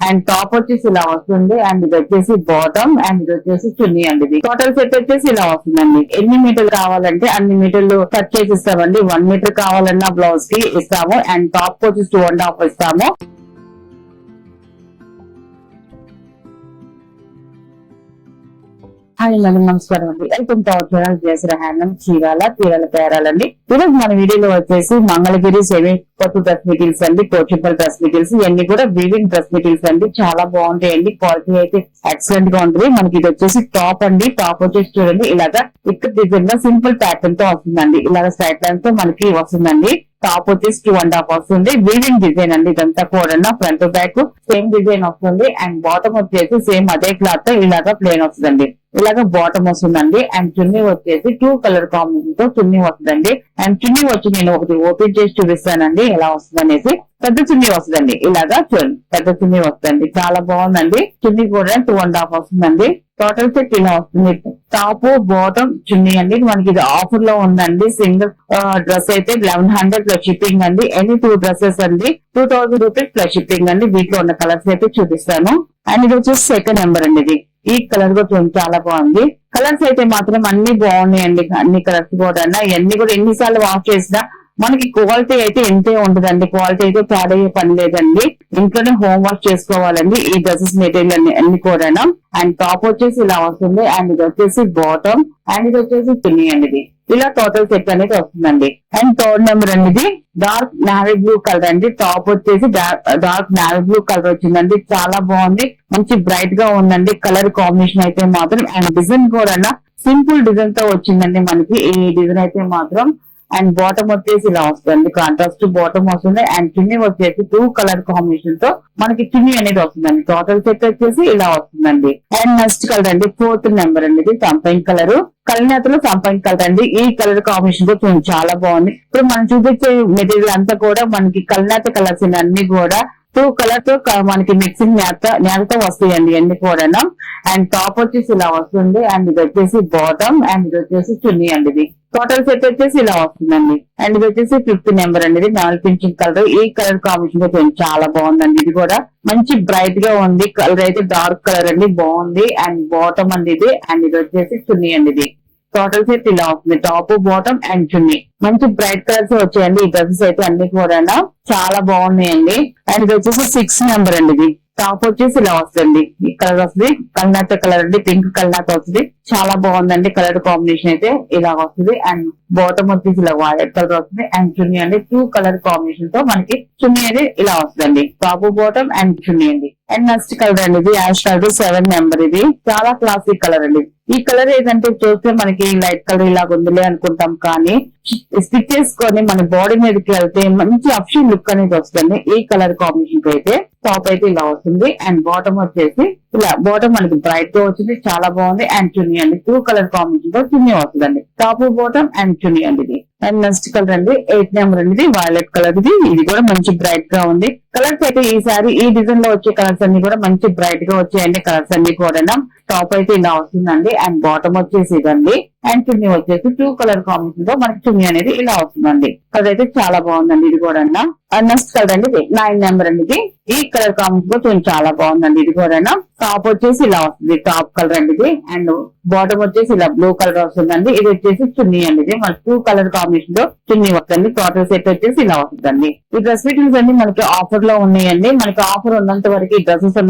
And top వచ్చేసి ఇలా వస్తుంది. అండ్ ఇది వచ్చేసి బాటమ్ అండ్ ఇది వచ్చేసి చున్నీ అండి. ఇది టోటల్ సెట్ వచ్చేసి ఇలా వస్తుందండి. ఎన్ని మీటర్లు కావాలంటే అన్ని మీటర్లు కట్ చేసి ఇస్తామండి. 1 మీటర్ కావాలన్నా బ్లౌజ్ కి ఇస్తాము. అండ్ టాప్ వచ్చేసి 2.5 ఇస్తాము. హాయ్ అండి, నమస్కారం అండి. Welcome to our channel Jayasree handloom Chirala పేరాలండి. ఈరోజు మన వీడియోలో వచ్చేసి మంగళగిరి సెమీ పట్టు డ్రెస్ మెటీరియల్స్ అండి, కోచింపల్ డ్రెస్ మెటీరియల్స్ ఇవన్నీ కూడా వీవింగ్ డ్రెస్ మెటీరియల్స్ అండి. చాలా బాగుంటాయండి. క్వాలిటీ అయితే ఎక్సలెంట్ గా ఉంటుంది. మనకి ఇది వచ్చేసి టాప్ అండి. టాప్ వచ్చేసి చూడండి ఇలాగా ఇక్కడ డిజైన్ గా సింపుల్ ప్యాటర్న్ తో వస్తుందండి. ఇలాగ స్ట్రైట్ లైన్ తో మనకి వస్తుందండి. టాప్ వచ్చేసి 2.5 వస్తుంది. వీవింగ్ డిజైన్ అండి. ఇదంతా కూడా ఫ్రంట్ బ్యాక్ సేమ్ డిజైన్ వస్తుంది. అండ్ బాటమ్ వచ్చేసి సేమ్ అదే క్లాత్ తో ఇలాగా ప్లేన్ వస్తుందండి. ఇలాగ బాటమ్ వస్తుందండి. అండ్ చున్నీ వచ్చేసి 2 కలర్ కాంబినేషన్ తో చున్నీ వస్తుందండి. అండ్ చున్నీ వచ్చి నేను ఒకటి ఓపెన్ చేసి చూపిస్తానండి ఎలా వస్తుంది అనేసి. పెద్ద చున్నీ వస్తుందండి. ఇలాగా చూడండి పెద్ద చున్నీ వస్తుందండి. చాలా బాగుందండి. చున్నీ కూడా 2.5 వస్తుందండి. టోటల్ సెట్ ఇలా వస్తుంది. టాప్ బాటమ్ చున్నీ అండి. మనకి ఇది ఆఫర్ లో ఉందండి. సింగిల్ డ్రెస్ అయితే 1100 ప్లస్ షిప్పింగ్ అండి. ఎనీ 2 డ్రెస్సెస్ అండి 2000 రూపీస్ ప్లస్ షిప్పింగ్ అండి. వీటిలో ఉన్న కలర్స్ అయితే చూపిస్తాను. అండ్ ఇది వచ్చేసి సెకండ్ నెంబర్ అండి. ఇది ఈ కలర్ కూడా చాలా బాగుంది. కలర్స్ అయితే మాత్రం అన్ని బాగున్నాయండి. అన్ని కలర్స్ కూడా ఇవన్నీ కూడా ఎన్నిసార్లు వాష్ చేసినా మనకి క్వాలిటీ అయితే ఎంతే ఉంటదండి. క్వాలిటీ అయితే పాడయ్యే పని లేదండి. ఇంట్లోనే హోమ్ వాష్ చేసుకోవాలండి ఈ డ్రెస్సెస్ మెటీరియల్ అన్ని కూడా. అండ్ టాప్ వచ్చేసి ఇలా వస్తుంది. అండ్ ఇది వచ్చేసి బాటమ్ అండ్ ఇది వచ్చేసి చున్నీ అండి. ఇది ఇలా టోటల్ సెట్ అనేది వస్తుందండి. అండ్ థర్డ్ నెంబర్ అనేది డార్క్ నావీ బ్లూ కలర్ అండి. టాప్ వచ్చేసి డార్క్ నావీ బ్లూ కలర్ వచ్చిందండి. చాలా బాగుంది. మంచి బ్రైట్ గా ఉందండి కలర్ కాంబినేషన్ అయితే మాత్రం. అండ్ డిజైన్ కూడా సింపుల్ డిజైన్ తో వచ్చిందండి మనకి ఈ డిజైన్ అయితే మాత్రం. అండ్ బాటమ్ వచ్చేసి ఇలా వస్తుంది. కాంట్రాస్ట్ బాటమ్ వస్తుంది. అండ్ చున్నీ వచ్చేసి 2 కలర్ కాంబినేషన్ తో మనకి చున్నీ అనేది వస్తుందండి. టోటల్ సెట్ వచ్చేసి ఇలా వస్తుందండి. అండ్ నెక్స్ట్ కలర్ అండి 4th నెంబర్ అండి. ఇది సంపంగి కలర్. కలినేతలో సంపంగి కలర్ అండి. ఈ కలర్ కాంబినేషన్ తో చాలా బాగుంది. ఇప్పుడు మనం చూపించే మెటీరియల్ అంతా కూడా మనకి కలినేత కలర్స్ అన్ని కూడా 2 కలర్ తో మనకి మిక్సింగ్ నేతతో వస్తాయండి అన్ని కూడా. అండ్ టాప్ వచ్చేసి ఇలా వస్తుంది. అండ్ ఇది వచ్చేసి బాటమ్ అండ్ ఇది వచ్చేసి చున్నీ అండి. ఇది టోటల్ సెట్ వచ్చేసి ఇలా వస్తుందండి. అండ్ ఇది వచ్చేసి 5th నెంబర్ అండి. ఇది నాల్ పింఛింగ్ కలర్. ఈ కలర్ కాంబినేషన్ తో చాలా బాగుందండి. ఇది కూడా మంచి బ్రైట్ గా ఉంది. కలర్ అయితే డార్క్ కలర్ అండి. బాగుంది. అండ్ బాటమ్ అండి ఇది. అండ్ ఇది వచ్చేసి చున్నీ అండి. ఇది టోటల్ సెట్ ఇలా వస్తుంది. టాప్ బాటమ్ అండ్ చున్నీ మంచి బ్రైట్ కలర్స్ వచ్చాయండి. ఈ డ్రెస్సెస్ అయితే అన్ని కూడా చాలా బాగున్నాయండి. అండ్ ఇది వచ్చేసి 6th నెంబర్ అండి. ఇది టాప్ వచ్చేసి ఇలా వస్తుంది. ఈ కలర్ వస్తుంది. కల్నాత కలర్ అండి. పింక్ కల్నాత వస్తుంది. చాలా బాగుందండి. కలర్ కాంబినేషన్ అయితే ఇలా వస్తుంది. అండ్ బాటమ్ వచ్చేసి ఇలా వైలెట్ కలర్ వస్తుంది. అండ్ చున్నీ అండి 2 కలర్ కాంబినేషన్ తో మనకి చున్నీ అనేది ఇలా వస్తుందండి. టాప్ బాటమ్ అండ్ చున్నీ అండి. అండ్ నెక్స్ట్ కలర్ అండి. ఇది యాష్ కలర్ 7th నెంబర్. ఇది చాలా క్లాసిక్ కలర్ అండి. ఈ కలర్ ఏదంటే చూస్తే మనకి లైట్ కలర్ ఇలాగ ఉందిలే అనుకుంటాం, కానీ స్టిచ్ చేసుకొని మన బాడీ మీదకి వెళ్తే మంచి అప్షన్ లుక్ అనేది వస్తుంది. ఈ కలర్ కాంబినేషన్ అయితే టాప్ అయితే ఇలా వస్తుంది. అండ్ బాటమ్ వచ్చేసి ఇలా బాటమ్ మనకి బ్రైట్ గా వచ్చింది. చాలా బాగుంది. అండ్ చున్నీ అండి 2 కలర్ కాంబినేషన్ తో చున్నీ వస్తుందండి. టాప్ బాటమ్ అండ్ చున్నీ అండి. ఇది అండ్ నెక్స్ట్ కలర్ అండి 8th నెంబర్ అండి. Violet colour. ఇది కూడా మంచి బ్రైట్ గా ఉంది. కలర్స్ అయితే ఈసారి ఈ డిజైన్ లో వచ్చే కలర్స్ అన్ని కూడా మంచి బ్రైట్ గా వచ్చాయండి. కలర్స్ అన్ని కూడా టాప్ అయితే ఇలా వస్తుందండి. అండ్ బాటమ్ వచ్చేసి ఇదండి. అండ్ చున్నీ వచ్చేసి 2 కలర్ కాంబినేషన్ తో మనకి చున్నీ అనేది ఇలా వస్తుందండి. కలర్ అయితే చాలా బాగుందండి. ఇది కూడా నెక్స్ట్ కలర్ అండి 9th నెంబర్ అండి. ఇది ఈ కలర్ కాంబినేషన్ తో చాలా బాగుందండి. ఇది కూడా టాప్ వచ్చేసి ఇలా వస్తుంది. టాప్ కలర్ అండి ఇది. అండ్ బాటమ్ వచ్చేసి ఇలా బ్లూ కలర్ వస్తుందండి. ఇది వచ్చేసి చున్నీ అండి. ఇది మనకి 2 కలర్ కాంబినేషన్ తో చున్నీ వస్తుంది. టోటల్ సెట్ వచ్చేసి ఇలా వస్తుందండి. ఈ డ్రెస్ మెటీరియల్స్ అన్ని మనకి ఆఫర్ లో ఉన్నాయండి. మనకి ఆఫర్ ఉన్నంత వరకు ఈ డ్రెస్సెస్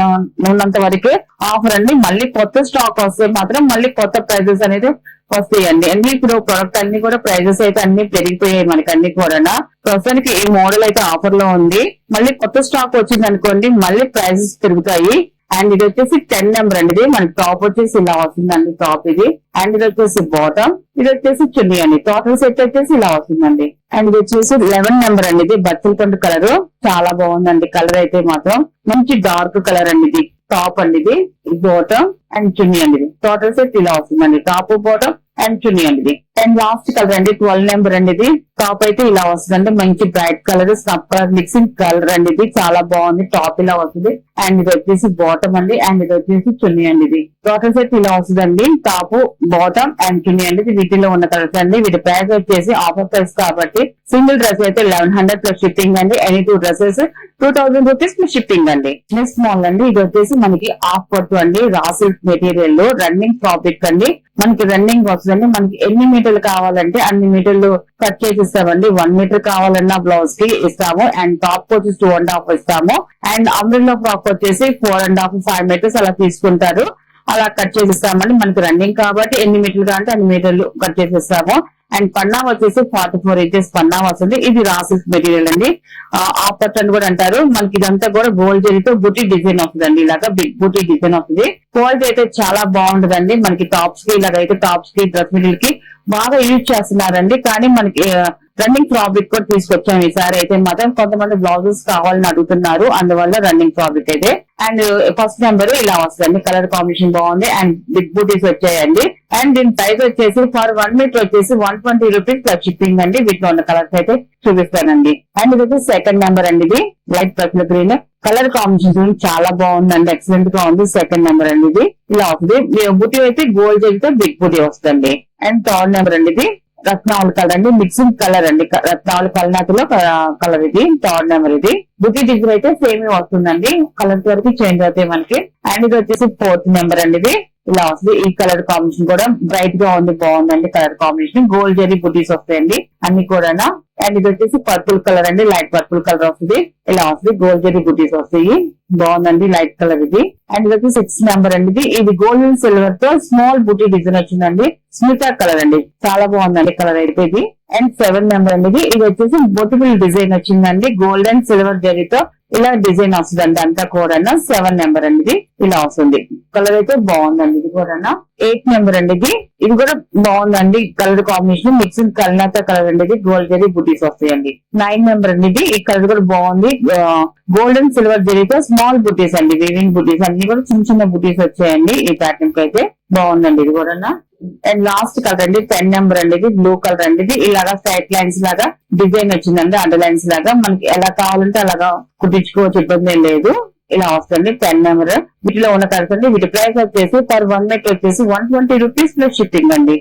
ఉన్నంత వరకే ఆఫర్ అండి. మళ్ళీ కొత్త స్టాక్ వస్తే మాత్రం మళ్ళీ కొత్త ప్రైజెస్ అనేది వస్తాయండి. అన్ని ఇప్పుడు ప్రొడక్ట్ అన్ని కూడా ప్రైజెస్ అయితే అన్ని పెరిగిపోయాయి మనకి అన్ని కూడా. ప్రస్తుతానికి ఈ మోడల్ అయితే ఆఫర్ లో ఉంది. మళ్ళీ కొత్త స్టాక్ వచ్చింది అనుకోండి మళ్ళీ ప్రైజెస్ పెరుగుతాయి. అండ్ ఇది వచ్చేసి 10 నెంబర్ అండి. ఇది మనకి టాప్ వచ్చేసి ఇలా వస్తుందండి. టాప్ ఇది. అండ్ ఇది వచ్చేసి బాటమ్. ఇది వచ్చేసి చున్నీ అండి. టోటల్ సెట్ వచ్చేసి ఇలా వస్తుందండి. అండ్ ఇది వచ్చేసి 11 నెంబర్ అండి. ఇది బచ్చల పండు కలర్. చాలా బాగుందండి. కలర్ అయితే మాత్రం మంచి డార్క్ కలర్ అండి. ఇది టాప్ అండి. ఇది బాటమ్ అండ్ చున్నీ అండి. ఇది టోటల్ సెట్ ఇలా వస్తుందండి. టాప్ బాటమ్ అండ్ చున్నీ అండి. ఇది అండ్ లాస్ట్ కలర్ అండి 12 నెంబర్ అండి. ఇది టాప్ అయితే ఇలా వస్తుందండి, మంచి bright colour snuff colour mixing colour అండి. ఇది చాలా బాగుంది, టాప్ ఇలా వస్తుంది. అండ్ ఇది వచ్చేసి బాటమ్ అండి, అండ్ ఇది వచ్చేసి చున్నీ అండి. ఇది టోటల్ సెట్ ఇలా వస్తుందండి, టాప్ బాటమ్ అండ్ చున్నీ అండి. ఇది వీటిలో ఉన్న కలర్స్ అండి. వీటి ప్రైస్ వచ్చేసి ఆఫర్ ప్రైస్ కాబట్టి సింగిల్ డ్రెస్ అయితే 1100 ప్లస్ షిప్పింగ్ అండి. Any 2 dresses 2000 rupees plus shipping అండి. నెక్స్ట్ మోడల్ అండి, ఇది వచ్చేసి మనకి ఆఫ్ పట్టు అండి, రా సిల్క్ మెటీరియల్ లో రన్నింగ్ ఫ్యాబ్రిక్ అండి. మనకి రన్నింగ్ వస్తుందండి. మనకి ఎన్ని మీటర్లు కావాలంటే అన్ని మీటర్లు కట్ చేసి ఇస్తామండి. 1 మీటర్ కావాలన్నా బ్లౌజ్ కి ఇస్తాము. అండ్ టాప్ వచ్చేసి 2.5 ఇస్తాము. అండ్ అంబ్రెల్లా ఫ్రాక్ వచ్చేసి 4.5 5 మీటర్స్ అలా తీసుకుంటారు. అలా కట్ చేసి ఇస్తామండి. మనకి రన్నింగ్ కాబట్టి ఎన్ని మీటర్లు కావాలంటే అన్ని మీటర్లు కట్ చేసి ఇస్తాము. అండ్ పన్నా వచ్చేసి 44 ఇంచెస్ పన్నా వస్తుంది. ఇది రా సిల్క్ మెటీరియల్ అండి, ఆఫ్ పట్టు అని కూడా అంటారు. మనకి ఇదంతా కూడా గోల్డ్ జరీతో బుటీ డిజైన్ వస్తుందండి. ఇలాగా బిగ్ బుటీ డిజైన్ వస్తుంది. క్వాలిటీ అయితే చాలా బాగుంటదండి. మనకి టాప్స్ కి ఇలాగైతే టాప్స్ కి డ్రెస్ మెటీరియల్ కి బాగా యూజ్ చేస్తున్నారండి. కానీ మనకి రన్నింగ్ ఫ్యాబ్రిక్ కూడా తీసుకొచ్చాము ఈసారి అయితే మాత్రం. కొంతమంది బ్లౌజెస్ కావాలని అడుగుతున్నారు, అందువల్ల రన్నింగ్ ఫ్యాబ్రిక్ అయితే. అండ్ ఫస్ట్ నెంబర్ ఇలా వస్తుందండి, కలర్ కాంబినేషన్ బాగుంది. అండ్ బిగ్ బూటీస్ వచ్చాయండి. అండ్ దీని ప్రైస్ వచ్చేసి ఫర్ 1 మీటర్ వచ్చేసి 120 రూపీస్ ప్లస్ షిప్పింగ్ అండి. వీటిలో ఉన్న కలర్స్ అయితే చూపిస్తానండి. అండ్ ఇది వచ్చి సెకండ్ నెంబర్ అండి. ఇది light purple green colour combination చాలా బాగుందండి, ఎక్సలెంట్ గా ఉంది. సెకండ్ నెంబర్ అండి. ఇది ఇలా వస్తుంది. బుటీ అయితే గోల్డ్ జరిగితే బిగ్ బుటీ వస్తుంది. అండ్ థర్డ్ నెంబర్ అండి. ఇది రత్నావళి కలర్ అండి, మిక్సింగ్ కలర్ అండి, రత్నావళి కలనాథులో కలర్. ఇది థర్డ్ నెంబర్. ఇది బుటీ డిజైన్ అయితే సేమ్ వస్తుందండి, కలర్స్ వరకు చేంజ్ అవుతాయి మనకి. అండ్ ఇది వచ్చేసి ఫోర్త్ నెంబర్ అండి. ఇది ఇలా వస్తుంది. ఈ కలర్ కాంబినేషన్ కూడా బ్రైట్ గా ఉంది, బాగుందండి కలర్ కాంబినేషన్. గోల్డ్ జరీ బుటీస్ వస్తాయండి అన్ని కూడా. అండ్ ఇది వచ్చేసి పర్పుల్ కలర్ అండి, లైట్ పర్పుల్ కలర్ వస్తుంది. ఇలా వస్తుంది, గోల్డ్ జరీ బుటీస్ వస్తాయి, బాగుందండి లైట్ కలర్ ఇది. అండ్ ఇది వచ్చి 6 నెంబర్ అండి. ఇది గోల్డ్ అండ్ సిల్వర్ తో స్మాల్ బుటీ డిజైన్ వచ్చిందండి, స్మితా కలర్ అండి, చాలా బాగుందండి కలర్ అయితే ఇది. అండ్ 7 నెంబర్ అండి. ఇది వచ్చేసి బొటిబుల్ డిజైన్ వచ్చిందండి, గోల్డ్ అండ్ సిల్వర్ జరీతో ఇలా డిజైన్ వస్తుందండి అంతా కూడా. 7 నెంబర్ అండి. ఇది ఇలా వస్తుంది, కలర్ అయితే బాగుందండి ఇది కూడా. 8 నెంబర్ అండి. ఇది కూడా బాగుందండి కలర్ కాంబినేషన్, మిక్సింగ్ కల్నాత కలర్ అండి. ఇది గోల్డ్ జరీ బుటీస్ వస్తాయండి. 9 నెంబర్ అండి. ఈ కలర్ కూడా బాగుంది, గోల్డ్ అండ్ సిల్వర్ జరీతో స్మాల్ బుటీస్ అండి, వీవింగ్ బుటీస్ అన్ని కూడా చిన్న చిన్న బుటీస్ వచ్చాయండి. ఈ ప్యాటర్న్ కి అయితే బాగుందండి ఇది కూడా. అండ్ లాస్ట్ కలర్ అండి 10 నెంబర్ అండి. ఇది బ్లూ కలర్ అండి. ఇది ఇలాగా స్ట్రైట్ లైన్స్ లాగా డిజైన్ వచ్చిందండి, అండర్ లైన్స్ లాగా. మనకి ఎలా కావాలంటే అలాగా కుట్టించుకోవచ్చు, ఇబ్బంది ఏం లేదు. ఇలా వస్తుంది 10 నెంబర్. వీటిలో ఉన్న కలర్స్ అండి. వీటి ప్రైస్ వచ్చేసి పర్ 1 మీటర్ వచ్చేసి 120 రూపీస్ ప్లస్ షిప్పింగ్ అండి.